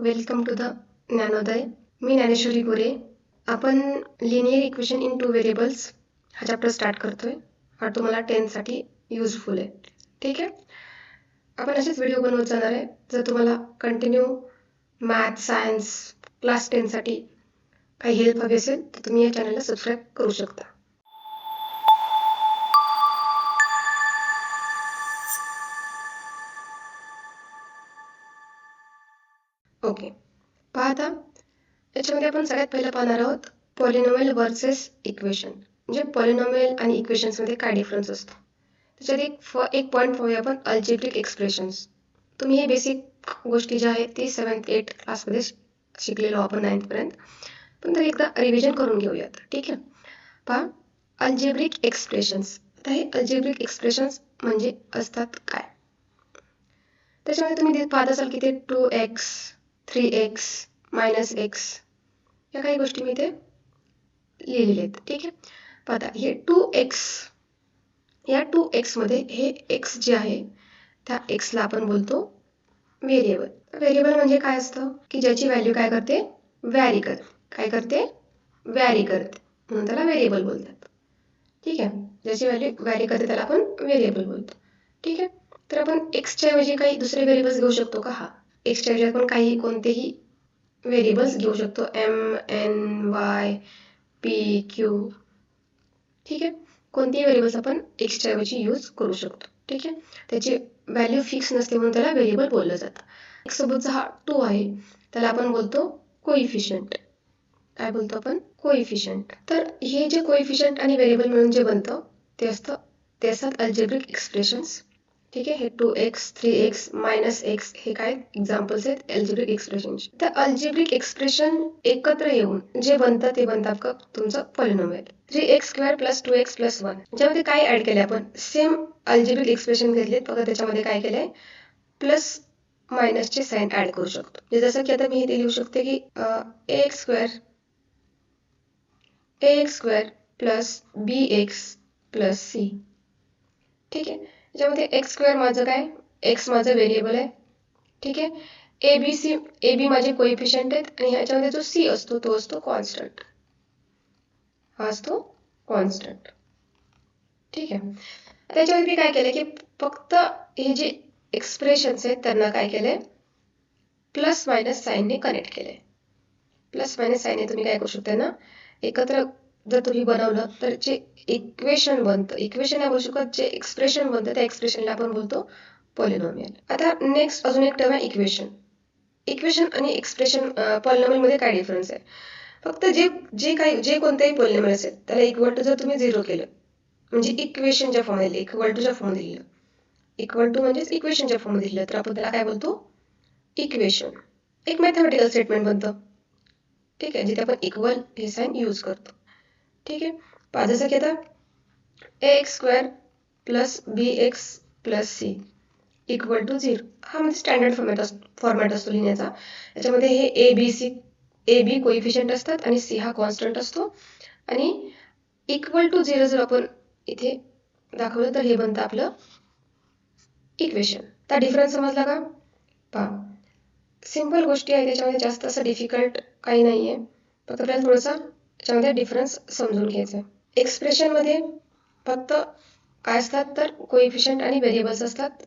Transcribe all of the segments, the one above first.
Welcome to the Gyanodaya. मी ज्ञानेश्वरी गोरे. आपण linear equation in two variables हा चॅप्टर स्टार्ट करतोय. हा तुम्हाला 10th युजफुल आहे. ठीक आहे. आपण असेच व्हिडिओ बनवत जाणार आहे. जर तुम्हाला कंटिन्यू मॅथ सायन्स क्लास 10साठी काही हेल्प हवी असेल तर तुम्ही या चॅनलला सबस्क्राईब करू शकता. ओके, पहा आता याच्यामध्ये आपण सगळ्यात पहिलं पाहणार आहोत पॉलिनॉमियल वर्सेस इक्वेशन. म्हणजे पॉलिनॉमियल आणि इक्वेशन्समध्ये काय डिफरन्स असतो. त्याच्यात एक पॉईंट पाहूया आपण, अल्जेब्रिक एक्सप्रेशन्स. तुम्ही हे बेसिक गोष्टी ज्या आहेत ती 7th 8th क्लासमध्ये शिकलेलो आपण 9th पर्यंत, पण तरी एकदा रिव्हिजन करून घेऊयात. ठीक आहे. पहा, अल्जेब्रिक एक्सप्रेशन्स. आता हे अल्जेब्रिक एक्सप्रेशन्स म्हणजे असतात काय. त्याच्यामध्ये तुम्ही पाहत असाल की ते 2x 3x -x या काही गोष्टी मी ते लिहिलेल्या आहेत. ठीक आहे. पाहता हे 2x, या 2x मध्ये हे x जे आहे त्या x ला आपण बोलतो व्हेरिएबल. व्हेरिएबल म्हणजे काय असतं की ज्याची व्हॅल्यू काय करते, व्हॅरी करते. काय करते, व्हॅरी करते, म्हणून त्याला व्हेरिएबल बोलतात. ठीक आहे. ज्याची व्हॅल्यू व्हॅरी करते त्याला आपण व्हेरिएबल बोलतो. ठीक आहे. तर आपण एक्सच्या ऐवजी काही दुसरे व्हेरिएबल्स घेऊ शकतो का. हा, एक्सच्या ऐवजी आपण काही कोणतेही व्हेरिएबल्स घेऊ शकतो. m n y p q. ठीक आहे. कोणतेही व्हेरिएबल्स आपण एक्सच्या ऐवजी यूज करू शकतो. ठीक आहे. त्याची व्हॅल्यू फिक्स नसते म्हणून त्याला व्हेरिएबल बोललं जातं. एक्स सोबतचा हा 2 आहे त्याला आपण बोलतो कोइफिशियंट. काय बोलतो आपण, कोइफिशियंट. तर हे जे कोइफिशियंट आणि व्हेरिएबल मिळून जे बनतं ते असतात अल्जेब्रिक एक्सप्रेशन्स. ठीक आहे. हे 2x 3x -x हे काय एक्झाम्पल्स आहेत अल्जेब्रिक एक्सप्रेशनचे. तर अल्जेब्रिक एक्सप्रेशन एकत्र येऊन जे बनतं ते बनतं का तुमचं पॉलिनॉमियल. 3x² + 2x + 1 ज्यामध्ये काय ऍड केले आपण, सेम अल्जेब्रिक एक्सप्रेशन घेतलेत, फक्त त्याच्यामध्ये काय केलंय, प्लस मायनसचे साइन ऍड करू शकतो. जसं की आता मी इथे लिहू शकते की ax² + bx + c. ठीक आहे. याच्यामध्ये x² माझं काय, x माझं व्हेरिएबल आहे. ठीक आहे. ab माझे कोइफिशियंट आहेत आणि ह्याच्यामध्ये जो c असतो तो असतो कॉन्स्टंट. हा असतो कॉन्स्टंट. ठीक आहे. त्याच्यामध्ये मी काय केलं की फक्त हे जे एक्सप्रेशन्स आहेत त्यांना काय केलंय, प्लस मायनस साईनने कनेक्ट केलंय. प्लस मायनस साईनने तुम्ही काय करू शकता ना, एकत्र जर तुम्ही बनवलं तर जे इक्वेशन बनतं, इक्वेशन नाही बोलू शकत, जे एक्सप्रेशन बनतं त्या एक्सप्रेशनला आपण बोलतो पॉलिनॉमियल. आता नेक्स्ट अजून एक टर्म आहे इक्वेशन. इक्वेशन आणि एक्सप्रेशन पॉलिनॉमियल मध्ये काय डिफरन्स आहे, फक्त जे कोणतेही पॉलिनॉमियल असेल त्याला इक्वल टू जर तुम्ही 0 केलं म्हणजे इक्वेशनच्या फॉर्ममध्ये, इक्वल टूच्या फॉर्ममध्ये लिहिलं, इक्वल टू म्हणजे इक्वेशनच्या फॉर्ममध्ये लिहिलं तर आपण त्याला काय बोलतो, इक्वेशन. एक मॅथमॅटिकल स्टेटमेंट बनतं. ठीक आहे. जिथे आपण इक्वल हे साइन यूज करतो. ठीक आहे. पहा जसं की आता ax² + bx + c = 0 हा म्हणजे स्टँडर्ड फॉर्मॅट असतो लिहिण्याचा. याच्यामध्ये हे ab कोइफिशियंट असतात आणि c हा कॉन्स्टंट असतो आणि = 0 जर आपण इथे दाखवलं तर हे बनतं आपलं इक्वेशन. त्या डिफरन्स समजला का. पहा, सिंपल गोष्टी आहे, त्याच्यामध्ये जास्त असं डिफिकल्ट काही नाहीये, फक्त आपल्याला थोडंसं त्याच्यामध्ये डिफरन्स समजून घ्यायचा आहे. एक्सप्रेशनमध्ये फक्त काय असतात तर कोइफिशियंट आणि व्हेरिएबल्स असतात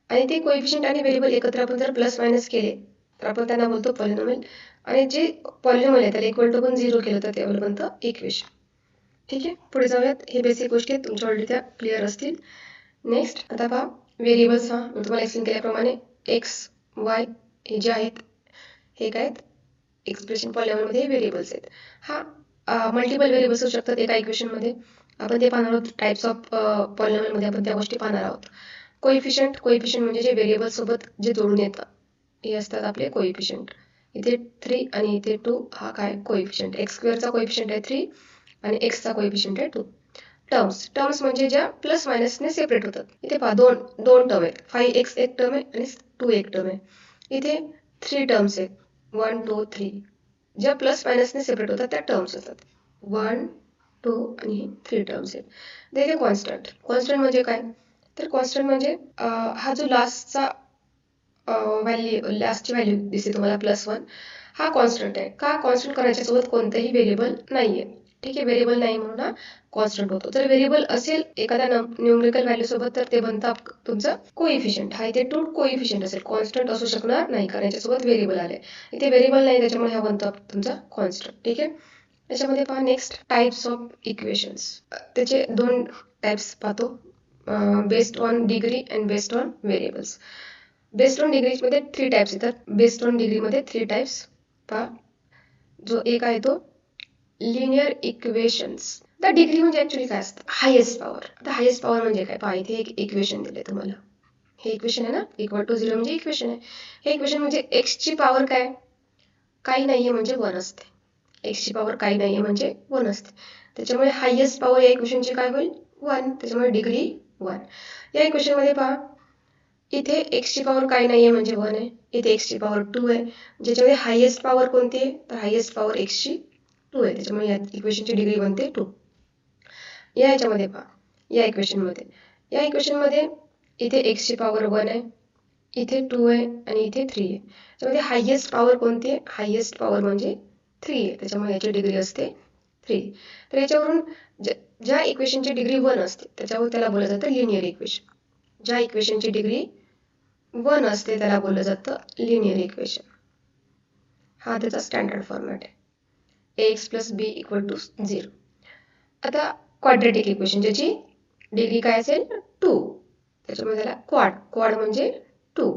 आणि ते कोइफिशियंट आणि व्हेरिएबल एकत्र आपण जर प्लस मायनस केले तर आपण त्यांना बोलतो पॉलिनॉमियल. आणि जे पॉलिनॉमियल आहे त्याला इक्वल टू पण 0 केलं तर ते बनतं इक्वेशन. ठीक आहे. पुढे जाऊयात. हे बेसिक गोष्टी आहेत, तुमच्या ऑलरेडी त्या क्लिअर असतील. नेक्स्ट आता पहा, व्हेरिएबल्स. हा मी तुम्हाला एक्सप्लेन केल्याप्रमाणे x y हे जे आहेत हे काय आहेत, एक्सप्रेशन पॉलिनॉमियलमध्ये व्हेरिएबल्स आहेत. हा मल्टिपल व्हेरिएबल्स असू शकतात एका इक्वेशनमध्ये, आपण ते पाहणार आहोत. टाइप्स ऑफ पॉलिनॉमियलमध्ये आपण त्या गोष्टी पाहणार आहोत. कोइफिशियंट म्हणजे जे व्हेरिएबल सोबत जे जोडून येतं हे असतात आपले कोइफिशियंट. इथे 3 आणि इथे 2 हा काय कोइफिशियंट. x² चा कोइफिशियंट आहे 3 आणि x चा कोइफिशियंट आहे 2. टर्म्स म्हणजे ज्या प्लस मायनसने सेपरेट होतात. इथे पहा दोन टर्म आहेत. 5x एक टर्म आहे आणि 2 एक टर्म आहे. इथे 3 टर्म्स आहेत, 1 2 3. ज्या प्लस मायनसने सेपरेट होतात त्या टर्म्स असतात. 1 2 आणि 3 टर्म्स आहेत. इथे कॉन्स्टंट म्हणजे काय, तर कॉन्स्टंट म्हणजे हा जो लास्टचा लास्टची व्हॅल्यू दिसते तुम्हाला +1, हा कॉन्स्टंट आहे. का कॉन्स्टंट करायच्या सोबत कोणतंही व्हेरिएबल नाही आहे. ठीक आहे, व्हेरिएबल नाही म्हणून हा कॉन्स्टंट होतो. जर व्हेरिएबल असेल एखाद्या न्यूमरिकल व्हॅल्यू सोबत तर ते बनतं तुमचं कोइफिशियंट. हा इथे ट्रू कोइफिशियंट असेल, कॉन्स्टंट असू शकणार नाही कारण याच्यासोबत व्हेरिएबल आले. इथे व्हेरिएबल नाही त्याच्यामुळे हा बनतो तुमचा कॉन्स्टंट. ठीक आहे, त्याच्यामध्ये पहा नेक्स्ट टाइप्स ऑफ इक्वेशन्स. त्याचे 2 टाइप्स पाहतो, based on degree and based on variables. Based on डिग्रीमध्ये 3 टाइप्स येतात. बेस्ड ऑन डिग्रीमध्ये 3 टाइप्स पहा. जो एक आहे तो लिनियर इक्वेशन्स. द डिग्री म्हणजे ऍक्च्युली काय असतं, हायेस्ट पॉवर. आता हायेस्ट पॉवर म्हणजे काय पहा, इथे एक इक्वेशन दिले तुम्हाला. हे इक्वेशन आहे ना, =0 म्हणजे इक्वेशन आहे. हे इक्वेशन म्हणजे एक्सची पॉवर काय, काही नाहीये म्हणजे 1 असते. एक्सची पॉवर काही नाहीये म्हणजे 1 असते. त्याच्यामुळे हायेस्ट पॉवर या इक्वेशनची काय होईल, 1. त्याच्यामुळे डिग्री 1. या इक्वेशनमध्ये पहा, इथे एक्सची पॉवर काही नाहीये म्हणजे 1 आहे. इथे एक्सची पॉवर 2 आहे. ज्याच्यामध्ये हायेस्ट पॉवर कोणती आहे, तर हायेस्ट पॉवर एक्सची 2 आहे. त्याच्यामुळे या इक्वेशनची डिग्री बनते 2. या ह्याच्यामध्ये पहा, या इक्वेशनमध्ये इथे एक्सची पॉवर 1 आहे, इथे 2 आहे आणि इथे 3 आहे. त्याच्यामध्ये हायेस्ट पॉवर कोणती आहे, हायेस्ट पॉवर म्हणजे 3 आहे. त्याच्यामुळे याची डिग्री असते 3. तर याच्यावरून ज्या इक्वेशनची डिग्री 1 असते त्याच्यावर त्याला बोललं जातं लिनियर इक्वेशन. ज्या इक्वेशनची डिग्री 1 असते त्याला बोललं जातं लिनियर इक्वेशन. हा त्याचा स्टँडर्ड फॉर्मॅट आहे. ax + b = 0. आता क्वाड्रॅटिक इक्वेशन ज्याची डिग्री काय असेल 2, त्याच्यामुळे त्याला क्वाड म्हणजे 2.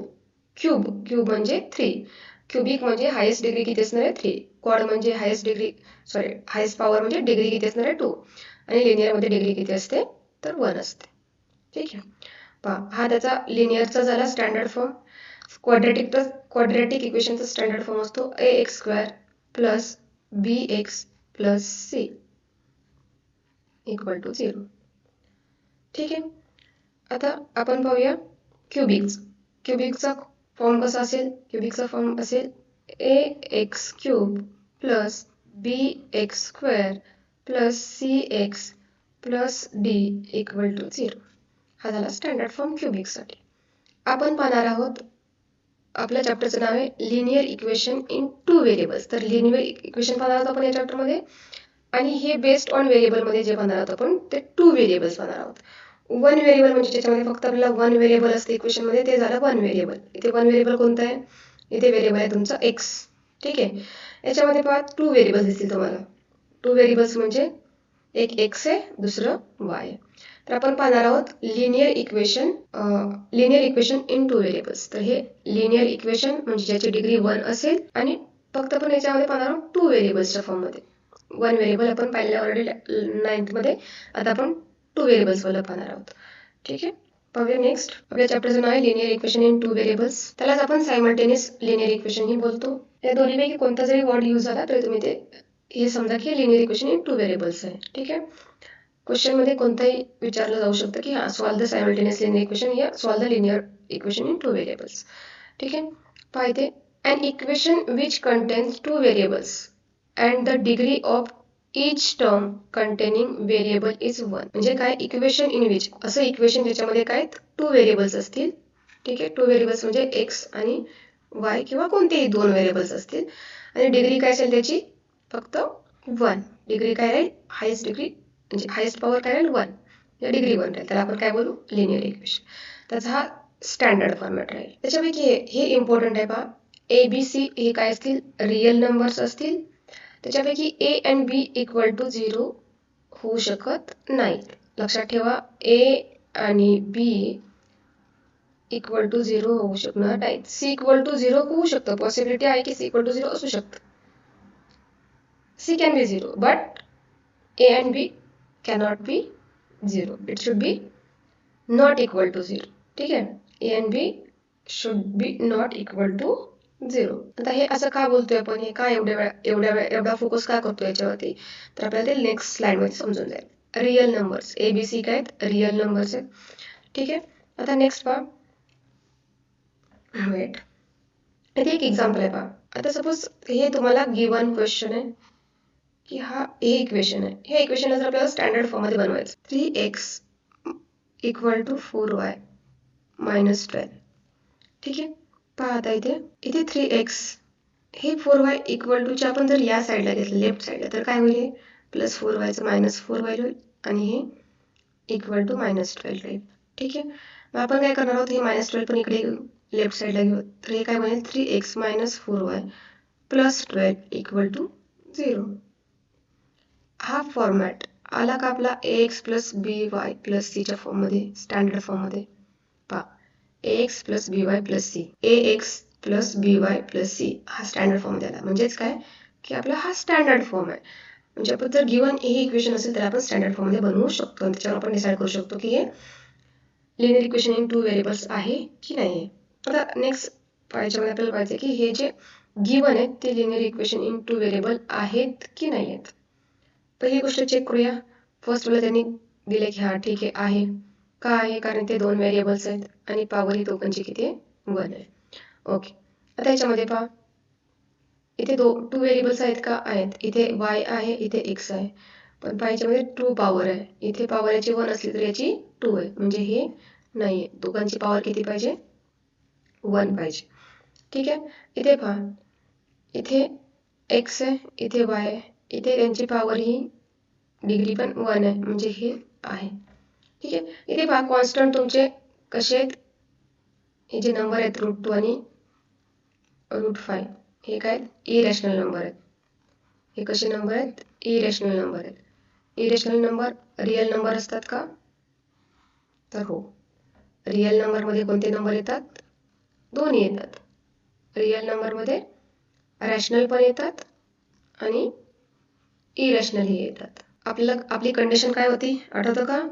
क्यूब म्हणजे 3. क्युबिक म्हणजे हायेस्ट डिग्री किती असणार आहे 3. क्वाड म्हणजे हायेस्ट पॉवर म्हणजे डिग्री किती असणार आहे 2. आणि लिनियरमध्ये डिग्री किती असते तर 1 असते. ठीक आहे, पहा हा त्याचा लिनियरचा झाला स्टँडर्ड फॉर्म. क्वाड्रॅटिक इक्वेशनचा स्टँडर्ड फॉर्म असतो ax² + bx + c = 0. ठीक आहे, आता आपण पाहूया क्युबिकचा फॉर्म कसा असेल. क्युबिकचा फॉर्म असेल ax³ + bx² + cx + d = 0. हा झाला स्टँडर्ड फॉर्म क्युबिकसाठी. आपण पाहणार आहोत, आपल्या चॅप्टरचं नाव आहे लिनियर इक्वेशन इन 2 व्हेरिएबल्स. तर लिनियर इक्वेशन पाहणार आहोत आपण या चॅप्टरमध्ये, आणि हे बेस्ड ऑन व्हेरिएबलमध्ये जे पाहणार आहोत आपण ते 2 व्हेरिएबल्स पाहणार आहोत. 1 व्हेरिएबल म्हणजे ज्याच्यामध्ये फक्त आपल्याला 1 व्हेरिएबल असते इक्वेशनमध्ये, ते झालं 1 व्हेरिएबल. इथे 1 व्हेरिएबल कोणतं आहे, इथे व्हेरिएबल आहे तुमचा x. ठीक आहे, याच्यामध्ये पहा 2 व्हेरिएबल्स दिसतील तुम्हाला. 2 व्हेरिएबल्स म्हणजे एक x आहे, दुसरं y आहे. तर आपण पाहणार आहोत लिनियर इक्वेशन इन 2 व्हेरिएबल्स. तर हे लिनियर इक्वेशन म्हणजे ज्याची डिग्री 1 असेल, आणि फक्त आपण याच्यामध्ये पाहणार आहोत 2 व्हेरिएबल्सच्या फॉर्ममध्ये. 1 व्हेरिएबल आपण पाहिलेलं ऑलरेडी 9th मध्ये. आता आपण 2 व्हेरिएबल्स वाला पाहणार आहोत. ठीक आहे, पाहूया नेक्स्ट. आपल्या चॅप्टरचं नाव आहे लिनियर इक्वेशन इन 2 व्हेरिएबल्स. त्यालाच आपण सायमल्टेनियस लिनियर इक्वेशन ही बोलतो. या दोन्हीपैकी कोणता जरी वर्ड यूज झाला तरी तुम्ही ते हे समजा की लिनियर इक्वेशन इन 2 व्हेरिएबल्स आहे. ठीक आहे, क्वेश्चनमध्ये कोणताही विचारलं जाऊ शकतं की solve the simultaneous linear equation या solve the linear equation in 2 variables. ठीक आहे, पहा इथे an equation which contains 2 variables and the degree of each term containing variable is 1. म्हणजे काय, इक्वेशन इन विच, असं इक्वेशन ज्याच्यामध्ये काय 2 व्हेरिएबल्स असतील. ठीक आहे, 2 व्हेरिएबल्स म्हणजे x आणि y किंवा कोणतेही 2 व्हेरिएबल्स असतील, आणि डिग्री काय असेल त्याची फक्त 1. डिग्री काय राहील, हायेस्ट डिग्री म्हणजे हायेस्ट पॉवर काय राहील 1, या डिग्री 1 राहील. त्याला आपण काय बोलू, लिनियर इक्वेशन. त्याचा हा स्टँडर्ड फॉर्मॅट राहील. त्याच्यापैकी हे इम्पॉर्टंट आहे पहा, ABC हे काय असतील, रिअल नंबर्स असतील. त्याच्यापैकी A and B = 0 होऊ शकत नाही. लक्षात ठेवा, A आणि B = 0 होऊ शकणार नाही. C = 0 होऊ शकतं, पॉसिबिलिटी आहे की C = 0 असू शकतं. C can be 0 but A and B cannot be 0. It should be not equal to 0. ठीक आहे, A and B should be not equal to 0. आता हे असं का बोलतोय आपण, हे का एवढा फोकस का करतोय याच्यावरती, तर आपल्याला ते नेक्स्ट स्लाइडमध्ये समजून जाईल. रिअल नंबर्स ABC काय आहेत, रिअल नंबर्स आहेत. ठीक आहे, आता नेक्स्ट पहा, वेट, इथे एक एक्झाम्पल आहे पहा. आता सपोज हे तुम्हाला गिवन क्वेश्चन आहे की हे इक्वेशन आहे. हे इक्वेशनला जर आपल्याला स्टँडर्ड फॉर्ममध्ये बनवायचं, 3x = 4y - 12. ठीक आहे, पहा आता इथे 3x हे 4y इक्वल टूचे आपण जर या साईडला घेतलं लेफ्ट साईडला तर काय होईल प्लस 4yचं -4y होईल आणि हे इक्वल टू -12 राहील. ठीक आहे. मग आपण काय करणार आहोत हे -12 पण इकडे लेफ्ट साईडला घेऊ तर हे काय बनेल 3x - 4y + 12 इक्वल टू 0. हा फॉर्मॅट आला का आपला ax + by + c च्या फॉर्ममध्ये स्टँडर्ड फॉर्ममध्ये पहा ax + by + c ax + by + c हा स्टँडर्ड फॉर्ममध्ये आला. म्हणजेच काय की आपला हा स्टँडर्ड फॉर्म आहे. म्हणजे आपण जर गिवन हे इक्वेशन असेल तर आपण स्टँडर्ड फॉर्ममध्ये बनवू शकतो आणि त्याच्यावर आपण डिसाईड करू शकतो की हे लिनियर इक्वेशन इन 2 व्हेरिएबल्स आहे की नाही आहे. आता नेक्स्ट पाहायच्यामध्ये आपल्याला पाहिजे की हे जे गिवन आहेत ते लिनियर इक्वेशन इन 2 व्हेरिएबल आहेत की नाही आहेत. पहिली गोष्ट चेक करूया. फर्स्ट वेळेला त्यांनी दिले की हा ठीक आहे का आहे कारण ते 2 व्हेरिएबल्स आहेत आणि पॉवर ही दोघांची किती आहे 1 आहे. ओके. आता याच्यामध्ये पहा इथे 2 व्हेरिएबल्स आहेत का आहेत. इथे y आहे इथे x आहे पण पहा याच्यामध्ये ट्रू पॉवर आहे. इथे पॉवर याची 1 असली तर याची 2 आहे म्हणजे हे नाही आहे. दोघांची पॉवर किती पाहिजे 1 पाहिजे. ठीक आहे. इथे पहा इथे x आहे इथे y आहे इथे त्यांची पॉवर ही डिग्री पण 1 आहे म्हणजे हे आहे. ठीक आहे. इथे पहा कॉन्स्टंट तुमचे कसे आहेत हे जे नंबर आहेत √2 आणि √5 हे काय इरॅशनल नंबर आहेत. हे कसे नंबर आहेत इरॅशनल नंबर आहेत. इरॅशनल नंबर रिअल नंबर असतात का तर हो. रिअल नंबरमध्ये कोणते नंबर येतात दोन्ही येतात. रिअल नंबरमध्ये रॅशनल पण येतात आणि इरॅशनलही येतात. आपली कंडिशन काय होती आठवतं का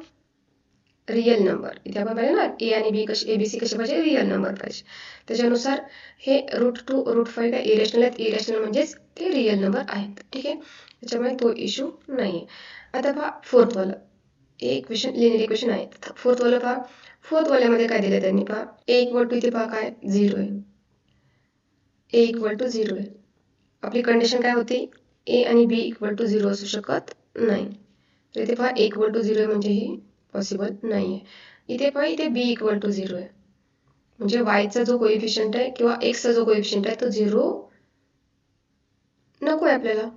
रिअल नंबर. इथे आपण पाहिजे ना ए आणि बी कसे ABC कसे पाहिजे रिअल नंबर पाहिजे. त्याच्यानुसार हे √2 √5 काय इरॅशनल आहेत. इरॅशनल म्हणजेच ते रिअल नंबर आहेत. ठीक आहे. त्याच्यामुळे तो इश्यू नाही आहे. आता पहा फोर्थवाला हे इक्वेशन लिनियर इक्वेशन आहे. फोर्थवाला पहा फोर्थवाल्यामध्ये काय दिलं त्यांनी पहा ए इक्वल टू इथे पहा काय 0 आहे. ए इक्वल टू 0 आहे. आपली कंडिशन काय होती ए आणि बी इक्वल टू 0 असू शकत नाही. तर इथे पहा ए इक्वल टू 0 आहे म्हणजे ही पॉसिबल नाही आहे. इथे पहा इथे बी इक्वल टू 0 आहे म्हणजे वायचा जो कोएफिशियंट आहे किंवा एक्सचा जो कोएफिशियंट आहे तो 0 नको आहे आपल्याला.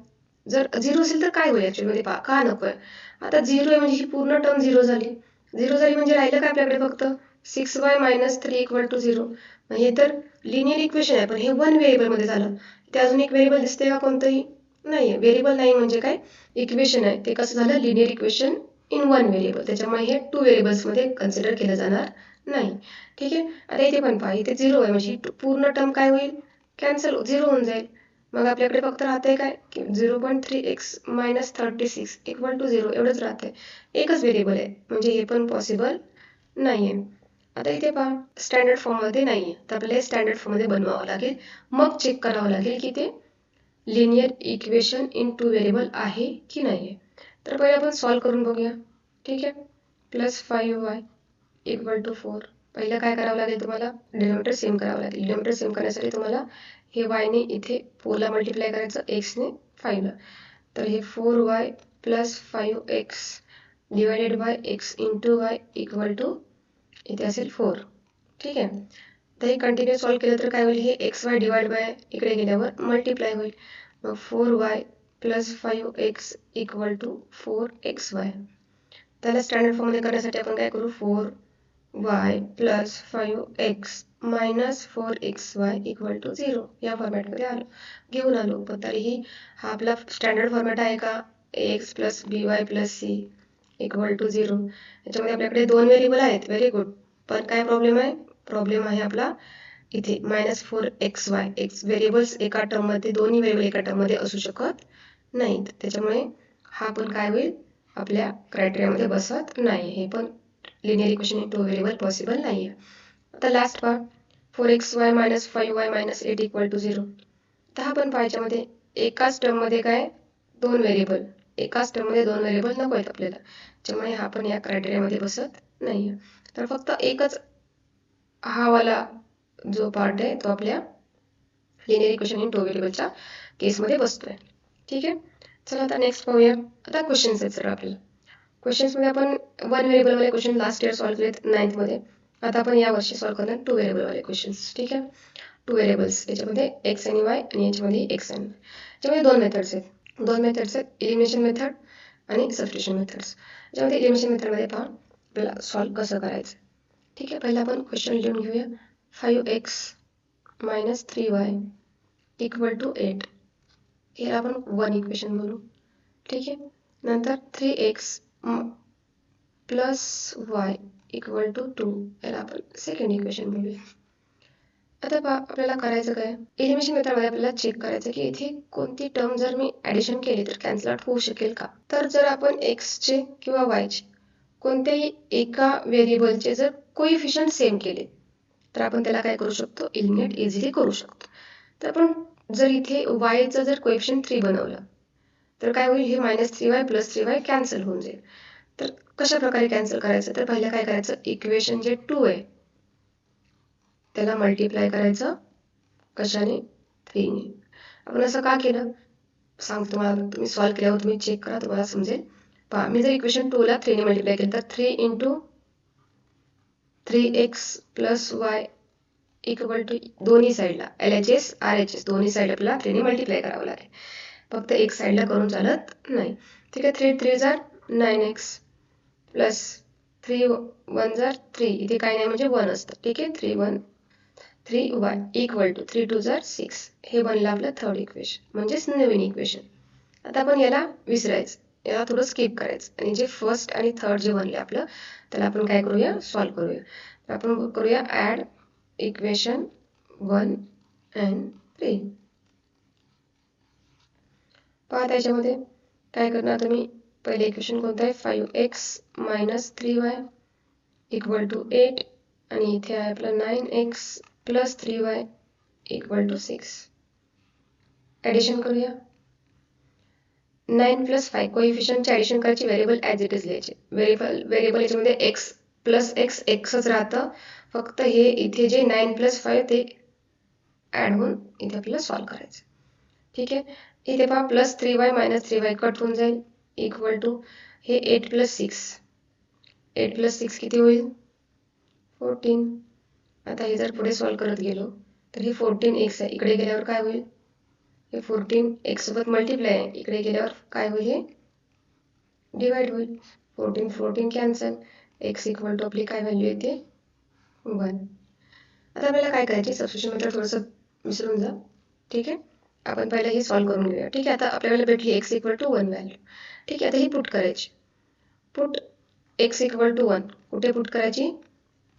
जर 0 असेल तर काय होईल ॲक्च्युअली पहा का नको आहे. आता 0 आहे म्हणजे ही पूर्ण टर्म 0 झाली. 0 झाली म्हणजे राहिलं काय आपल्याकडे फक्त 6y - 3 इक्वल टू 0. हे तर लिनियर इक्वेशन आहे पण हे 1 व्हेरिएबलमध्ये झालं. ते अजून एक व्हेरिएबल दिसते का कोणतंही नाही आहे. व्हेरिएबल नाही म्हणजे काय इक्वेशन आहे ते कसं झालं लिनियर इक्वेशन इन 1 व्हेरिएबल. त्याच्यामुळे हे 2 व्हेरिएबल्समध्ये कन्सिडर केलं जाणार नाही. ठीक आहे. आता इथे पण पहा इथे 0 आहे म्हणजे पूर्ण टर्म काय होईल कॅन्सल 0 होऊन जाईल. मग आपल्याकडे फक्त राहते काय की 0.3x - 36 इक्वल टू 0 एवढंच राहते. एकच व्हेरिएबल आहे म्हणजे हे पण पॉसिबल नाही आहे. आता इथे पहा स्टँडर्ड फॉर्ममध्ये नाही आहे तर आपल्याला स्टँडर्ड फॉर्ममध्ये बनवावं लागेल. मग चेक करावं लागेल की ते लिनियर इक्वेशन इन 2 व्हेरिएबल आहे की नाही आहे. तर पहिले आपण सॉल्व करून बघूया. ठीक आहे. +5y equal to 4. पहिलं काय करावं लागेल तुम्हाला डिनोमिनेटर सेम करावं लागेल. डिनोमिनेटर सेम करण्यासाठी तुम्हाला हे yने इथे 4ला मल्टिप्लाय करायचं xने 5ला. तर हे 4y + 5x divided by x into y equal to इथे असेल 4. ठीक आहे. तर हे कंटिन्यू सॉल्व केलं तर काय होईल हे xy डिवाइड बाय इकडे गेल्यावर मल्टिप्लाय होईल. मग 4y + 5x equal to 4xy. त्याला स्टँडर्ड फॉर्ममध्ये करण्यासाठी आपण काय करू 4y + 5x - 4xy equal to 0 या फॉर्मॅटमध्ये घेऊन आलो. पण तरीही हा आपला स्टँडर्ड फॉर्मॅट आहे का ax + by + c equal to 0. याच्यामध्ये आपल्याकडे 2 व्हेरिएबल आहेत व्हेरी गुड. पण काय प्रॉब्लेम आहे आपला इथे -4xy x व्हेरिएबल्स एका टर्ममध्ये दोन्ही व्हेरिएबल एका टर्ममध्ये असू शकत नाहीत. त्याच्यामुळे हा पण काय होईल आपल्या क्रायटेरियामध्ये बसत नाही. हे पण linear equation in 2 variable possible नाही आहे. आता लास्ट पहा 4xy - 5y - 8 इक्वल टू 0. तर हा पण पाहायच्यामध्ये एकाच टर्ममध्ये काय 2 व्हेरिएबल एकाच टर्ममध्ये 2 व्हेरिएबल नको आहेत आपल्याला. त्यामुळे हा पण या क्रायटेरियामध्ये बसत नाही आहे. तर फक्त एकच हा वाला जो पार्ट आहे तो आपल्या लिनियर इक्वेशन इन 2 व्हेरिएबलच्या केसमध्ये बसतोय. ठीक आहे. चला आता नेक्स्ट पाहूया. आता क्वेश्चन्स आहेत सर आपल्याला. क्वेश्चन्समध्ये आपण 1 व्हेरिएबलवाले क्वेश्चन लास्ट इयर सॉल्व्ह केलेत 9th मध्ये. आता आपण या वर्षी सॉल्व्ह करणार 2 व्हेरिएबलवाले क्वेश्चन्स. ठीक आहे. 2 व्हेरिएबल्स, याच्यामध्ये एक्स आणि वाय आणि याच्यामध्ये एक्स आणि वाय. याच्यामध्ये दोन मेथड्स आहेत, एलिमिनेशन मेथड आणि सबस्टिट्यूशन मेथड्स. याच्यामध्ये एलिमिनेशन मेथडमध्ये पहा आपल्याला सॉल्व कसं करायचं. ठीक आहे, पहिला आपण क्वेश्चन लिहून घेऊया. 5x - 3y = 8. याला आपण 1 इक्वेशन बोलू. ठीक आहे, नंतर 3x + y = 2. याला आपण सेकंड इक्वेशन बोलूया. आता पहा आपल्याला करायचं काय, एलिमिनेशन मेथडमध्ये आपल्याला चेक करायचं की इथे कोणती टर्म जर मी ॲडिशन केली तर कॅन्सल आउट होऊ शकेल का. तर जर आपण एक्सचे किंवा वायचे कोणत्याही एका व्हेरिएबलचे जर कोइफिशियंट सेम केले तर आपण त्याला काय करू शकतो, एलिमिनेट इझिली करू शकतो. तर आपण जर इथे वायचं जर कोइफिशियंट 3 बनवलं तर काय होईल, हे -3y + 3y कॅन्सल होऊन जाईल. तर कशा प्रकारे कॅन्सल करायचं, तर पहिलं काय करायचं, इक्वेशन जे 2 आहे त्याला मल्टिप्लाय करायचं कशाने, 3 ने. आपण असं का केलं सांगतो तुम्हाला, तुम्ही सॉल्व केल्यावर तुम्ही चेक करा, तुम्हाला समजेल. पहा, मी जर इक्वेशन 2 ला 3 ने मल्टिप्लाय केलं तर 3 × 3x + y = दोन्ही साईडला LHS RHS दोन्ही साईड आपल्याला 3 ने मल्टिप्लाय करावं लागेल. फक्त एक साईडला करून चालत नाही. ठीक आहे, 3 3 जार 9x प्लस 3 1 जार 3, इथे काय नाही म्हणजे 1 असतं. ठीक आहे, 3 1 3y = 3 2 जार 6. हे बनलं आपलं थर्ड इक्वेशन, म्हणजेच नवीन इक्वेशन. आता आपण याला विसरायचं, याला थोडं स्किप करायचं आणि जे फर्स्ट आणि थर्ड जे बनले आपलं त्याला आपण काय करूया, सॉल्व करूया. तर आपण करूया ॲड इक्वेशन 1 and 3. पहा त्याच्यामध्ये काय करणार तुम्ही, पहिले इक्वेशन कोणतं आहे, 5x - 3y = 8 आणि इथे आहे आपलं 9x + 3y = 6. ॲडिशन करूया. 9 + 5 कोइफिशियंटचे ॲडिशन करायची, व्हेरिएबल ॲज इट इज लिहायचे. व्हेरिएबल याच्यामध्ये x + x xच राहतं, फक्त हे इथे जे 9 + 5 ते ॲड होऊन इथे आपल्याला सॉल्व करायचं. ठीक आहे, इथे पहा +3y - 3y कट होऊन जाईल = हे 8 + 6, 8 + 6 किती होईल, 14. आता हे जर पुढे सॉल्व करत गेलो तर हे 14x आहे, इकडे गेल्यावर काय होईल, हे 14 x सोबत मल्टिप्लाय आहे, इकडे गेल्यावर काय होईल, हे डिवाइड होईल. 14 14 कॅन्सल, x = आपली काय व्हॅल्यू येते, 1. आता आपल्याला काय करायचे, सबस्टिट्यूशन मेथड थोडंसं विसरून जा. ठीक आहे, आपण पहिलं हे सॉल्व करून घेऊया. ठीक आहे, आता आपल्याला भेटली x = 1 व्हॅल्यू. ठीक आहे, आता ही पुट करायची. पुट x = 1 कुठे पुट करायची,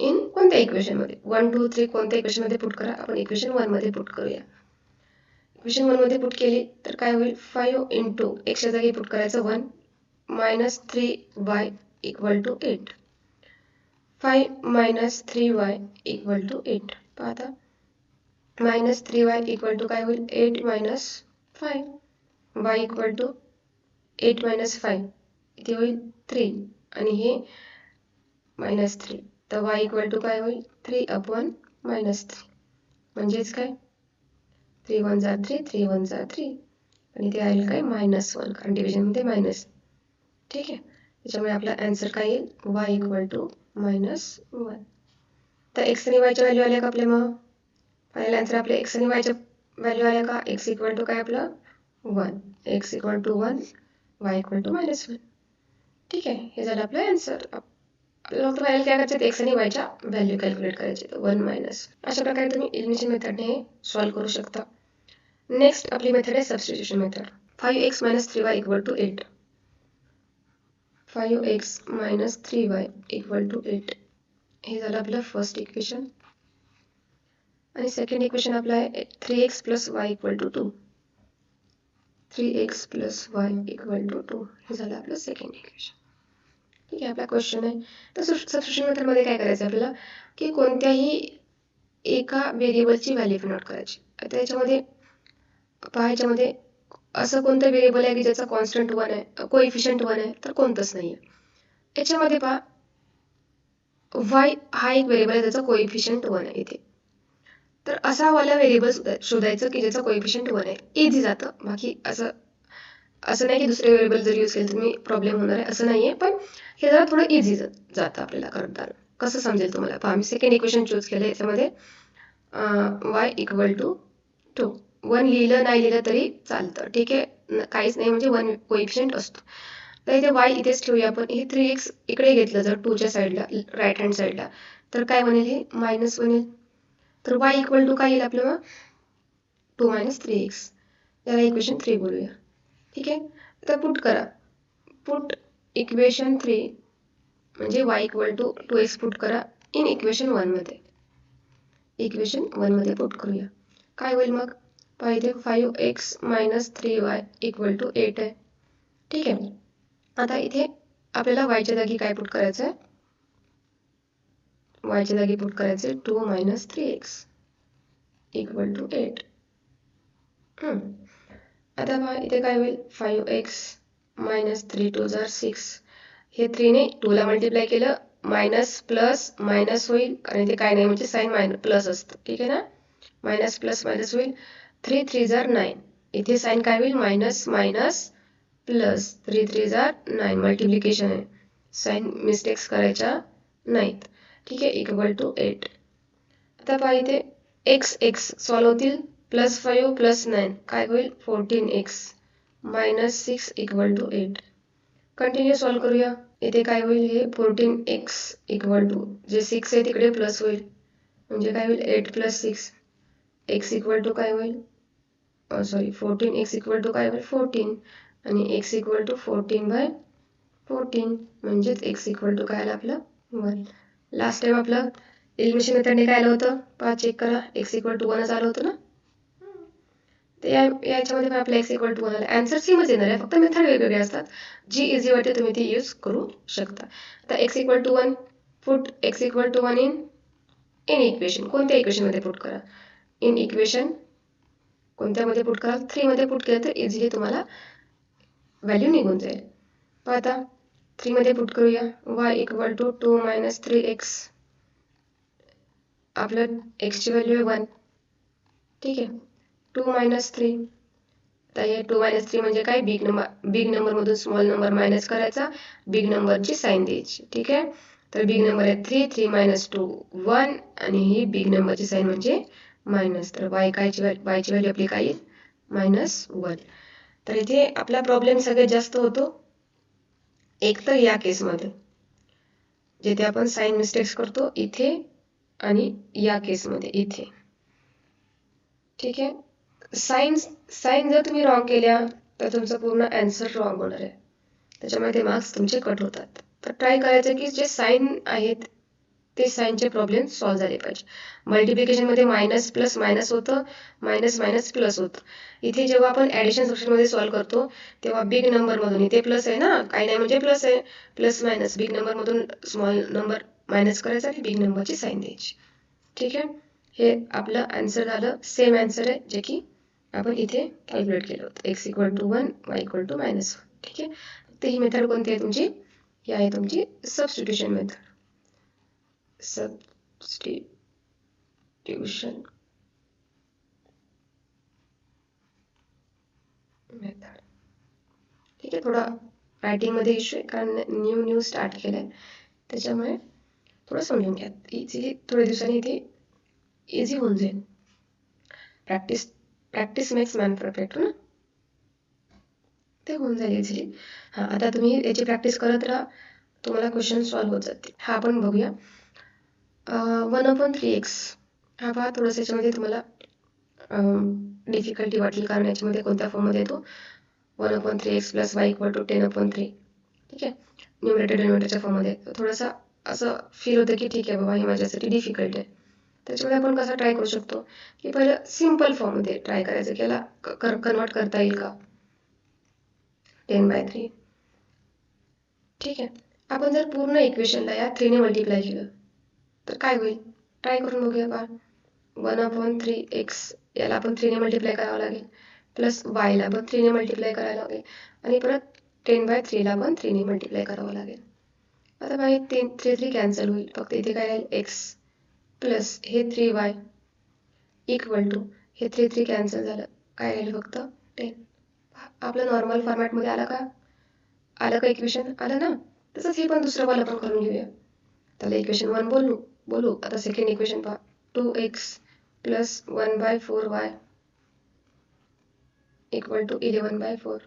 इन कोणत्या इक्वेशनमध्ये, 1 2 3 कोणत्या इक्वेशनमध्ये पुट करा, आपण इक्वेशन 1 मध्ये पुट करूया. इक्वेशन 1 मध्ये पुट केली तर काय होईल, 5 × x च्या जागी पुट करायचं 1 - 3y = 8. 5 - 3y = 8. पहा आता -3y = काय होईल, 8 - 5. y = 8 - 5 इथे होईल 3 आणि हे -3, तर y = काय होईल, 3/-3, म्हणजेच काय, 3 1 जार 3, 3 1 जार 3 आणि इथे आहे काय, -1, कारण डिव्हिजनमध्ये मायनस. ठीक आहे, त्याच्यामुळे आपला आन्सर काय येईल, y = -1. तर x आणि y च्या व्हॅल्यू आल्या का आपल्या, मग फायनल आन्सर आपले x आणि y च्या व्हॅल्यू आल्या का, x = काय आपलं 1, x = 1, y = -1. ठीक आहे, हे झालं आपलं आन्सर. आपल्याला फक्त फायनल काय करायचं, x आणि y च्या व्हॅल्यू कॅल्क्युलेट करायचे, 1 - अशा प्रकारे तुम्ही एलिमिनेशन मेथडने सॉल्व करू शकता. नेक्स्ट आपली मेथड आहे substitution method. 5x - 3y = 8. 5x - 3y = 8. हे झालं आपलं फर्स्ट इक्वेशन. आणि सेकंड इक्वेशन आपलं आहे 3x + y = 2. 3x + y = 2. हे झालं आपलं सेकंड इक्वेशन. ठीक आहे, आपला क्वेश्चन आहे. तर सबस्टिट्यूशन मेथडमध्ये काय करायचं आपल्याला, की कोणत्याही एका व्हेरिएबलची व्हॅल्यू फाइंड आउट करायची. आता याच्यामध्ये पहा, याच्यामध्ये असं कोणतं व्हेरिएबल आहे की ज्याचा कॉन्स्टंट 1 आहे, कोइफिशियंट 1 आहे, तर कोणतंच नाही आहे. याच्यामध्ये पहा y हा एक व्हेरिएबल आहे ज्याचा कोइफिशियंट 1 आहे इथे. तर असा वाला व्हेरिएबल शोधायचं की ज्याचा कोइफिशियंट 1 आहे. इझी जातं, बाकी असं नाही की दुसरे व्हेरिएबल जर यूज केले तुम्ही प्रॉब्लेम होणार आहे, असं नाही आहे. पण हे जरा थोडं इझी जातं आपल्याला करताना. कसं समजेल तुम्हाला, पहा मी सेकंड इक्वेशन चूज केलं. याच्यामध्ये वाय इक्वल टू 2. 1 लिहिलं नाही लिहिलं तरी चालतं, ठीक आहे, काहीच नाही, म्हणजे 1 कोएफिशियंट असतो. तर इथे वाय इथेच ठेवूया आपण. हे 3x इकडे घेतलं जर 2च्या साईडला, राईट हँड साईडला, तर काय बनेल, हे मायनस बनेल. तर वाय इक्वल टू काय येईल आपलं मग, 2 - 3x. याला इक्वेशन 3 बोलूया, ठीक आहे. आता पुट करा, पुट इक्वेशन 3 म्हणजे y equal to 2x put करा इन इक्वेशन 1 मध्ये. इक्वेशन 1 मध्ये पुट करूया, काय होईल मग, पाहिजे 5x - 3y इक्वल टू 8 आहे, ठीक आहे. आता इथे आपल्याला y च्या जागी काय पुट करायचं आहे, y च्या जागी पुट करायचे 2 - 3x इक्वल टू 8. आता पहा इथे काय होईल, 5x - 3 2 जार 6. हे 3 ने 2 ला मल्टिप्लाय केलं, मायनस प्लस मायनस होईल, आणि ते काय नाही म्हणजे साईन प्लस असतं, ठीक आहे ना. मायनस प्लस मायनस होईल, 3 3 जार 9. इथे साईन काय होईल, मायनस मायनस प्लस, 3 3 जार 9, मल्टिप्लिकेशन आहे, साईन मिस्टेक्स करायच्या नाहीत, ठीक आहे, इक्वल टू 8. आता पहा इथे एक्स एक्स सॉल्व होतील, +5 + 9 काय होईल, 14x - 6 equal to 8. Continue solve करूया, इथे काय होईल, हे 14x इक्वल टू, जे 6 आहे तिकडे प्लस होईल, म्हणजे काय होईल, 8 + 6 x इक्वल टू काय होईल, 14x इक्वल टू काय होईल, 14, आणि x इक्वल टू 14/14, म्हणजेच x इक्वल टू काय आलं आपलं, 1. लास्ट टाइम आपलं एलिमिनेशन मेथडने काय आलं होतं, पहा चेक करा, x इक्वल टू 1च आलं होतं ना. तर याच्यामध्ये पण आपलं x इक्वल टू 1 आलं. आन्सर सेमच येणार आहे, फक्त मेथड वेगवेगळे असतात. जी इझी वाटते तुम्ही ती यूज करू शकता. आता x equal to 1, put x equal to 1 in equation. कोणत्या इक्वेशनमध्ये पुट करा, इन इक्वेशन कोणत्यामध्ये पुट करा, 3 मध्ये पुट केलं तर इझिली तुम्हाला व्हॅल्यू निघून जाईल. पहा आता 3 मध्ये पुट करूया, y इक्वल टू 2 - 3x. आपलं x ची व्हॅल्यू आहे 1, ठीक आहे. 2 - 3, तर हे 2 - 3 म्हणजे काय, बिग नंबरमधून स्मॉल नंबर मायनस करायचा, बिग नंबरची साईन द्यायची, ठीक आहे. तर बिग नंबर आहे 3, 3 - 2 1, आणि ही बिग नंबरची साईन म्हणजे मायनस. तर y ची व्हॅल्यू आपली काय येईल, -1. तर इथे आपला प्रॉब्लेम सगळ्यात जास्त होतो एक तर या केसमध्ये, जिथे आपण साईन मिस्टेक्स करतो इथे, आणि या केसमध्ये इथे, ठीक आहे. साईन जर तुम्ही रॉंग केल्या तर तुमचं पूर्ण आन्सर रॉंग होणार आहे, त्याच्यामुळे ते मार्क्स तुमचे कट होतात. तर ट्राय करायचं की जे साईन आहेत ते साईनचे प्रॉब्लेम सॉल्व्ह झाले पाहिजे. मल्टिप्लिकेशनमध्ये मायनस प्लस मायनस होतं, मायनस मायनस प्लस होतं. इथे जेव्हा आपण ॲडिशन सेक्शनमध्ये सॉल्व्ह करतो तेव्हा बिग नंबरमधून, इथे प्लस आहे ना, काही नाही म्हणजे प्लस आहे, प्लस मायनस, बिग नंबरमधून स्मॉल नंबर मायनस करायचा आणि बिग नंबरची साईन द्यायची, ठीक आहे. हे आपलं आन्सर झालं, सेम आन्सर आहे जे की आपण इथे कॅल्क्युलेट केलं होतं, x equal to 1, y equal to -1, ठीक आहे. तर ही मेथड कोणती आहे तुमची, ही आहे तुमची सबस्टिट्यूशन मेथड. सबस्टिट्यूशन मेथड, ठीक आहे. थोडा रायटिंगमध्ये इश्यू आहे, कारण न्यू स्टार्ट केलं आहे, त्याच्यामुळे थोडं समजून घ्या. इझिली थोड्या दिवसांनी इथे इझी होऊन जाईल. प्रॅक्टिस मेक्स मॅन परफेक्ट ना, ते होऊन जाईल इझिली. हां, आता तुम्ही याची प्रॅक्टिस करत राहा, तुम्हाला क्वेश्चन सॉल्व्ह होत जातील. हा आपण बघूया, 1/3x. हा पहा, थोडंसं याच्यामध्ये तुम्हाला डिफिकल्टी वाटेल, कारण याच्यामध्ये कोणत्या फॉर्ममध्ये येतो, 1/3x + y इक्वल टू 10/3, ठीक आहे. न्यूमरेटर डिनोमिनेटरच्या फॉर्ममध्ये थोडंसं असं फील होतं की ठीक आहे बाबा, हे माझ्यासाठी डिफिकल्ट आहे. त्याच्यामध्ये आपण कसं ट्राय करू शकतो की पहिलं सिम्पल फॉर्ममध्ये ट्राय करायचं की याला कन्वर्ट करता येईल का, 10/3, ठीक आहे. आपण जर पूर्ण इक्वेशनला या 3 ने मल्टिप्लाय केलं तर काय होईल, ट्राय करून बघूया. पहा, 1/3x याला आपण 3 ने मल्टिप्लाय करावं लागेल, प्लस yला पण 3 ने मल्टिप्लाय करायला लागेल, आणि परत 10/3ला पण 3 ने मल्टिप्लाय करावं लागेल. आता पहा, 3 कॅन्सल होईल, फक्त इथे काय राहील, x प्लस हे 3y इक्वल टू, हे 3 कॅन्सल झालं, काय राहील फक्त 10. आपलं नॉर्मल फॉर्मॅटमध्ये आलं का इक्वेशन, आलं ना. तसंच हे पण दुसरं वाला पण करून घेऊया. त्याला इक्वेशन 1 बोलू. आता सेकंड इक्वेशन पहा, 2x plus 1/4y equal to 11/4.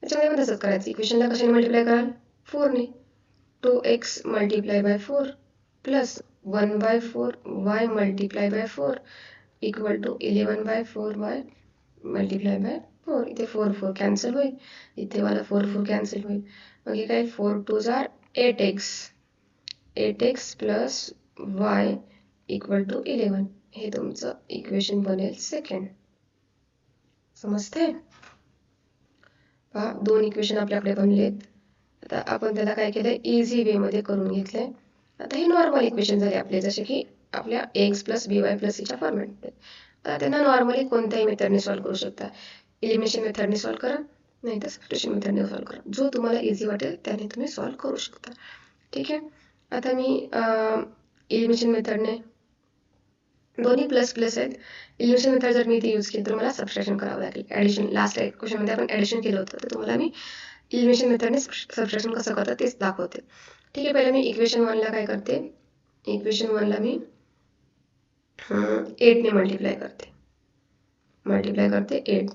त्याच्यामध्ये पण तसंच करायचं. इक्वेशनला कशाने मल्टिप्लाय कराल? 4ने. 2x multiply by 4 plus 1/4y multiply by 4 equal to 11/4y multiply by 4. इथे 4 कॅन्सल होईल, इथे मला 4 कॅन्सल होईल. मग हे काय 4 2 are 8x. 8x plus y equal to 11. हे तुमचं इक्वेशन बनेल सेकंड. समजते? पहा, 2 इक्वेशन आपल्याकडे बनलेत. आता आपण त्याला काय केलंय, इझी वे मध्ये करून घेतलंय. आता हे नॉर्मल इक्वेशन झाले आपले, जसे की आपल्या ax प्लस by प्लस सीच्या फॉर्मॅटमध्ये. आता त्यांना नॉर्मली कोणत्याही मेथडने सॉल्व्ह करू शकता. एलिमिनेशन मेथडने सॉल्व्ह करा, नाही तर सबस्टिट्यूशन मेथडने सॉल्व्ह करा. जो तुम्हाला इझी वाटेल त्याने तुम्ही सॉल्व्ह करू शकता. ठीक आहे. आता मी एलिमिनेशन मेथडने, दोन्ही प्लस प्लस आहेत. एलिमिनेशन मेथड जर मी इथे यूज केली तर मला सबस्ट्रॅक्शन करावं लागेल. ॲडिशन लास्ट क्वेश्चनमध्ये आपण ॲडिशन केलं होतं, तर तुम्हाला मी एलिमिनेशन मेथडने सबस्ट्रॅक्शन कसं करतात तेच दाखवते. ठीक आहे. पहिलं मी इक्वेशन 1ला काय करते, इक्वेशन 1ला मी 8ने मल्टिप्लाय करते 8.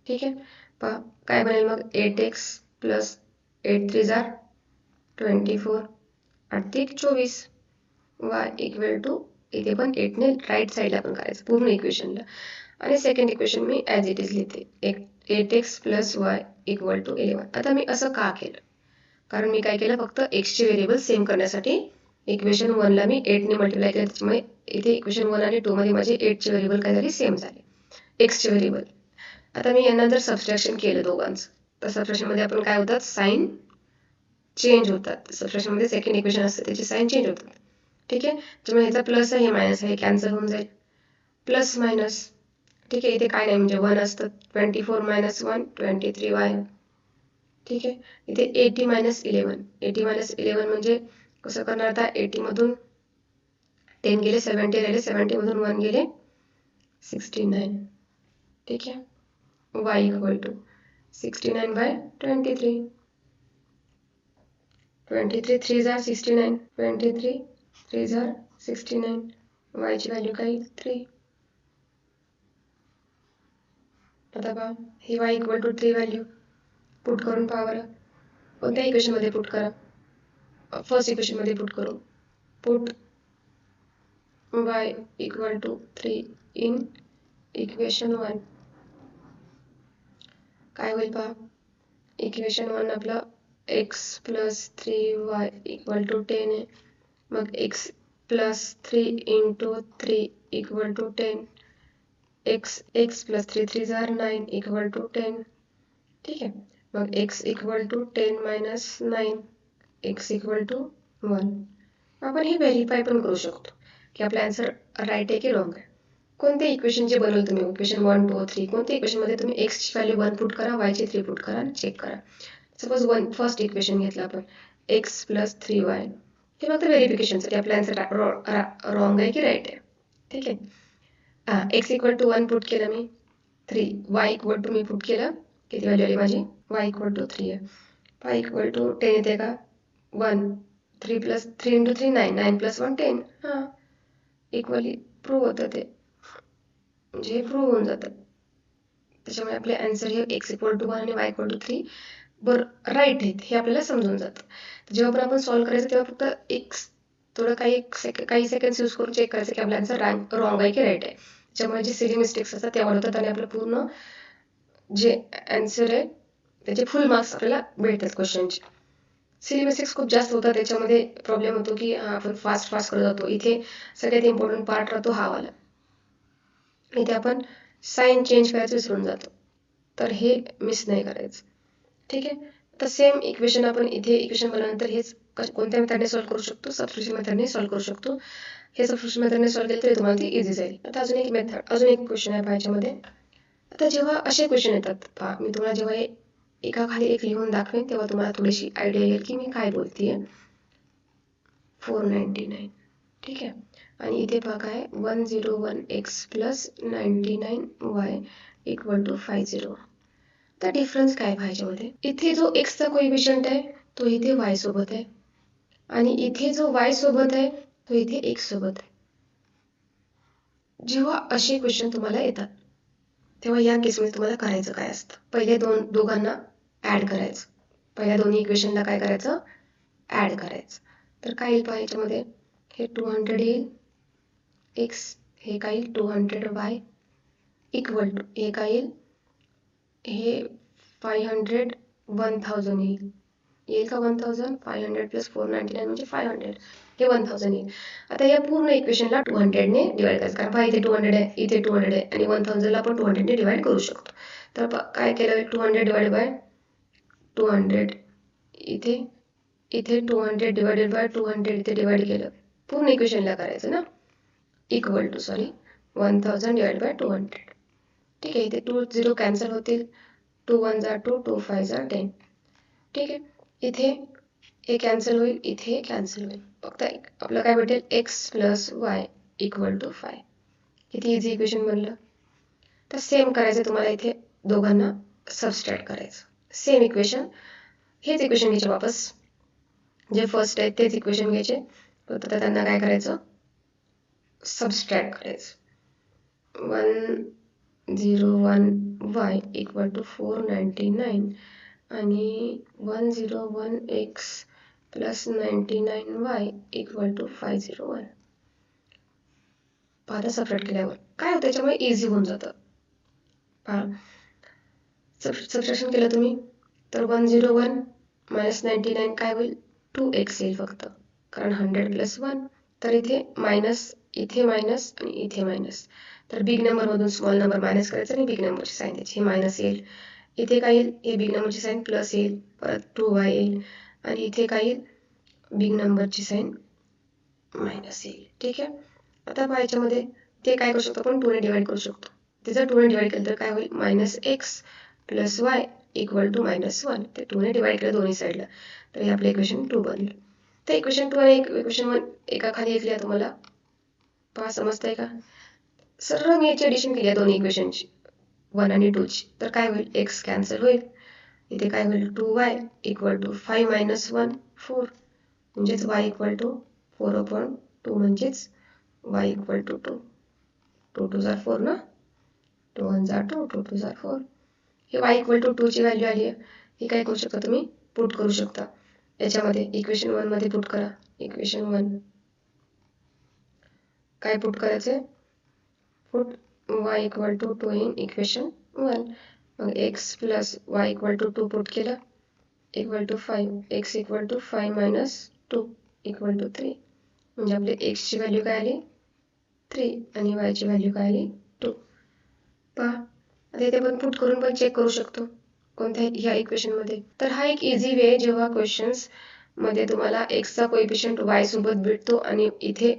ठीक आहे. पहा काय बनेल मग, 8x प्लस 8 3 आर 24 अधिक 24 y इक्वल टू, इथे पण 8ने राईट साईडला पण करायचं पूर्ण इक्वेशनला. आणि second equation me as it is लिहिते, 8x plus y equal to 11. आता मी असं का केलं, कारण मी काय केलं, फक्त एक्सचे व्हेरिएबल सेम करण्यासाठी इक्वेशन 1ला मी 8ने मल्टिप्लाय केलं. त्याच्यामुळे इथे इक्वेशन 1 आणि 2 मध्ये माझे 8चे व्हेरिएबल काय झाले, सेम झाले, एक्सचे व्हेरिएबल. आता मी यांना जर सबस्ट्रॅक्शन केलं दोघांचं, तर सबस्ट्रॅक्शनमध्ये आपण काय होतात, साईन चेंज होतात. सबस्ट्रॅक्शनमध्ये सेकंड इक्वेशन असते त्याचे साईन चेंज होतात. ठीक आहे. त्यामुळे ह्याचा प्लस आहे, हे मायनस आहे, कॅन्सल होऊन जाईल, प्लस मायनस. ठीक आहे. इथे काय नाही म्हणजे 1 असतं. 24 मायनस 1 23y. ठीक आहे. इथे 80 मायनस 11. 80 मायनस 11 म्हणजे कसं करणार, आता 80 मधून 10 गेले 70 राहिले, 70 मधून 1 गेले 69. ठीक आहे. y equal to 69/23. 23 3 are 69. 23 3 are 69. y ची व्हॅल्यू काय, 3. आता पहा, ही y equal to 3 value put करून पहा बरं. कोणत्या इक्वेशनमध्ये पुट करा, फर्स्ट इक्वेशनमध्ये पुट करू. Put y equal to 3 in equation 1. काय होईल पहा, इक्वेशन 1 आपलं x plus 3y equal to 10 आहे. मग x plus 3 into 3 equal to 10. x plus 3 3 are 9 equal to 10. ठीक आहे. मग x equal to 10 minus 9, x equal to 1. आपण हे व्हेरीफाय पण करू शकतो की आपला आन्सर राईट आहे की रॉंग आहे. कोणते इक्वेशन जे बनवलं तुम्ही, इक्वेशन 1 2 3, कोणत्या इक्वेशनमध्ये तुम्ही x ची व्हॅल्यू 1 पुट करा, y ची 3 पुट करा आणि चेक करा. सपोज फर्स्ट इक्वेशन घेतलं आपण, x प्लस 3y. हे फक्त व्हेरिफिकेशनसाठी आपला आन्सर रॉंग आहे की राईट आहे. ठीक आहे. x इक्वल टू 1 पुट केलं मी, 3. y इक्वल टू मी पुट केलं, किती व्हॅल्यू आली माझी, y इक्वल टू 3 आहे. y इक्वल टू 10 येते का, 1. 3 प्लस 3 इंटू 3 9, 9 प्लस 1 10. हां, इक्वली प्रूव्ह होतं ते, म्हणजे हे प्रूव्ह होऊन जातं. त्याच्यामुळे आपले आन्सर हे x इक्वल टू 1 आणि y इक्वल टू 3 बरं राईट आहेत हे आपल्याला समजून जातं. जेव्हा पण आपण सॉल्व्ह करायचं तेव्हा फक्त एक थोडं काही सेकंड्स यूज करून चेक करायचं की आपला आन्सर रॉंग आहे की राईट आहे. त्याच्यामुळे जे सिली मिस्टेक्स असतात त्या वाढवतात आणि आपलं पूर्ण जे आन्सर आहे त्याचे फुल मार्क्स आपल्याला भेटतात क्वेश्चनचे. सिली मिस्टेक्स खूप जास्त होतात, त्याच्यामध्ये प्रॉब्लेम होतो की आपण फास्ट करत जातो. इथे सगळ्यात इम्पॉर्टंट पार्ट राहतो हा वाला, इथे आपण साईन चेंज करायचं विसरून जातो, तर हे मिस नाही करायचं. ठीक आहे. तर सेम इक्वेशन आपण इथे इक्वेशन बनवल्यानंतर हेच कोणत्या मेथडने सॉल्व्ह करू शकतो, सबस्टिट्यूशन मेथडने सॉल्व्ह करू शकतो. हे सबस्टिट्यूशन मेथडने सॉल्व्ह केलं तरी तुम्हाला ते इझी जाईल. आता अजून एक क्वेश्चन आहे याच्यामध्ये. आता जेव्हा असे क्वेश्चन येतात पहा, मी तुम्हाला जेव्हा एका खाली एक लिहून दाखवेन तेव्हा तुम्हाला थोडीशी आयडिया येईल की मी काय बोलतेय. 499. ठीक आहे. आणि इथे पहा काय, 101x plus 99y equal to 50. तर डिफरन्स काय ह्याच्यामध्ये, इथे जो एक्सचा कोइफिशियंट आहे तो इथे y सोबत आहे आणि इथे जो y सोबत आहे तो इथे x सोबत आहे. जेव्हा असे क्वेश्चन तुम्हाला येतात तेव्हा या केसमध्ये तुम्हाला करायचं काय असतं, पहिले दोघांना ॲड करायचं. पहिल्या दोन्ही इक्वेशनला काय करायचं, ॲड करायचं. तर काय येईल पहा याच्यामध्ये, हे 200 येईल एक्स, हे काय येईल 200 वाय इक्वल टू हे काय येईल, हे 500 1000 येईल का 1000, 500 प्लस 499 म्हणजे 500, हे 1000 येईल. आता या पूर्ण इक्वेशनला 200ने डिवाइड करायचं, कारण पहा इथे 200 आहे, इथे 200 आहे आणि 1000ला आपण 200ने डिवाइड करू शकतो. तर काय केलं, 200 डिवाइड बाय 200 इथे, इथे 200 डिवाइडेड बाय 200 इथे डिवाइड केलं, पूर्ण इक्वेशनला करायचं ना, इक्वल टू 1000 डिवाइड बाय 200. ठीक आहे, इथे 2 0 कॅन्सल होतील, 2 1 जा 2, 2 5 जा 10. ठीक आहे, इथे हे कॅन्सल होईल, इथे कॅन्सल होईल, फक्त आपलं काय भेटेल x plus y equal to 5. किती इझी इक्वेशन बनलं. तर सेम करायचं तुम्हाला, इथे दोघांना सबस्ट्रॅक्ट करायचं, सेम इक्वेशन, हेच इक्वेशन घ्यायचे वापस, जे फर्स्ट आहे तेच इक्वेशन घ्यायचे, फक्त त्यांना काय करायचं, सबस्ट्रॅक्ट करायचं. 101y इक्वल टू 499 आणि 101x plus 99y equal to 501. पाहता सबट्रॅक्ट केल्यावर काय होतं, त्याच्यामुळे इझी होऊन जातं. पहा सबट्रॅक्शन केलं तुम्ही तर 101 मायनस 99 काय होईल, 2x येईल फक्त, कारण 100 प्लस 1, तर इथे मायनस, इथे मायनस आणि इथे मायनस, तर बिग नंबरमधून स्मॉल नंबर मायनस करायचं आणि बिग नंबरची साईन द्यायची, हे मायनस येईल, इथे काय येईल, हे बिग नंबरची साईन प्लस येईल, परत 2y येईल आणि इथे काय येईल, बिग नंबरची साईन मायनस येईल. ठीक आहे, आता पहा याच्यामध्ये ते काय करू शकतो आपण, 2 ने डिवाइड करू शकतो. ते जर 2 ने डिवाइड केलं तर काय होईल, minus x plus y equal to -1. ते 2 ने डिवाइड केलं दोन्ही साईडला, तर हे आपलं इक्वेशन 2 बनलं. तर इक्वेशन 2 आणि इक्वेशन 1 एका खाली एक लिहा तुम्हाला, पहा समजतंय का. सरळ मी याची ॲडिशन केली आहे दोन्ही इक्वेशनची, 1 आणि 2ची, तर काय होईल, एक्स कॅन्सल होईल, इथे काय होईल 2y इक्वल टू 5 मायनस 1 4, म्हणजेच y इक्वल टू 4/2, म्हणजेच y इक्वल टू 2. 2 2 जा 4 ना, 2 1 जा 2, 2 2 जा 4. हे y इक्वल टू 2ची व्हॅल्यू आली आहे, ही काय करू शकता तुम्ही, पुट करू शकता याच्यामध्ये, इक्वेशन 1 मध्ये पुट करा. इक्वेशन 1 काय पुट करायचे, put y equal to 2 in equation 1. मग x plus y equal to 2 put केलं, equal to 5, x equal to 5 minus 2 equal to 3, म्हणजे आपली x ची व्हॅल्यू काय आली 3 आणि y ची व्हॅल्यू काय आली 2. पहा आता इथे पण पुट करून पण चेक करू शकतो कोणत्या ह्या इक्वेशनमध्ये. तर हा एक इझी वे, जेव्हा क्वेश्चन्स मध्ये तुम्हाला एक्सचा कोएफिशियंट वाय सोबत भेटतो आणि इथे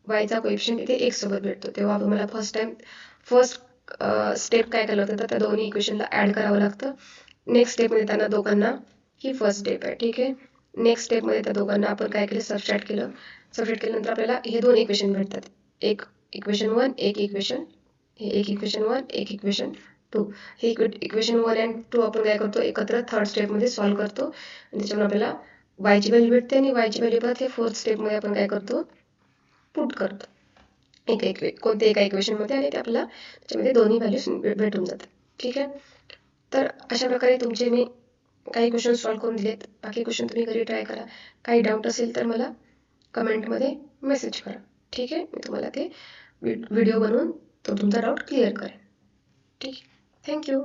वायचा कोएफिशियंट इथे एक्स सोबत भेटतो, तेव्हा तुम्हाला फर्स्ट स्टेप काय करावं लागतं, तर त्या दोन्ही इक्वेशनला ॲड करावं लागतं. नेक्स्ट स्टेपमध्ये त्यांना दोघांना, ही फर्स्ट स्टेप आहे. ठीक आहे, नेक्स्ट स्टेपमध्ये त्या दोघांना आपण काय केलं, सबट्रॅक्ट केलं. सबट्रॅक्ट केल्यानंतर आपल्याला हे दोन इक्वेशन भेटतात, एक इक्वेशन 1, एक इक्वेशन, हे एक इक्वेशन 1, एक इक्वेशन 2. हे इक्वेशन 1 आणि 2 आपण काय करतो, एकत्र थर्ड स्टेपमध्ये सॉल्व्ह करतो आणि त्याच्यामुळे आपल्याला वायची व्हॅल्यू भेटते आणि वायची व्हॅल्यू परत हे फोर्थ स्टेपमध्ये आपण काय करतो, पुट करतो कोणत्या एका इक्वेशनमध्ये, आणि ते आपल्याला त्याच्यामध्ये दोन्ही व्हॅल्यूज भेटून जातात. ठीक आहे, तर अशा प्रकारे तुमचे मी काही क्वेश्चन सॉल्व्ह करून दिलेत. बाकी क्वेश्चन तुम्ही घरी ट्राय करा. काही डाऊट असेल तर मला कमेंटमध्ये मेसेज करा. ठीक आहे, मी तुम्हाला ते व्हिडिओ बनवून तो तुमचा डाऊट क्लिअर करेन. ठीक, थँक्यू.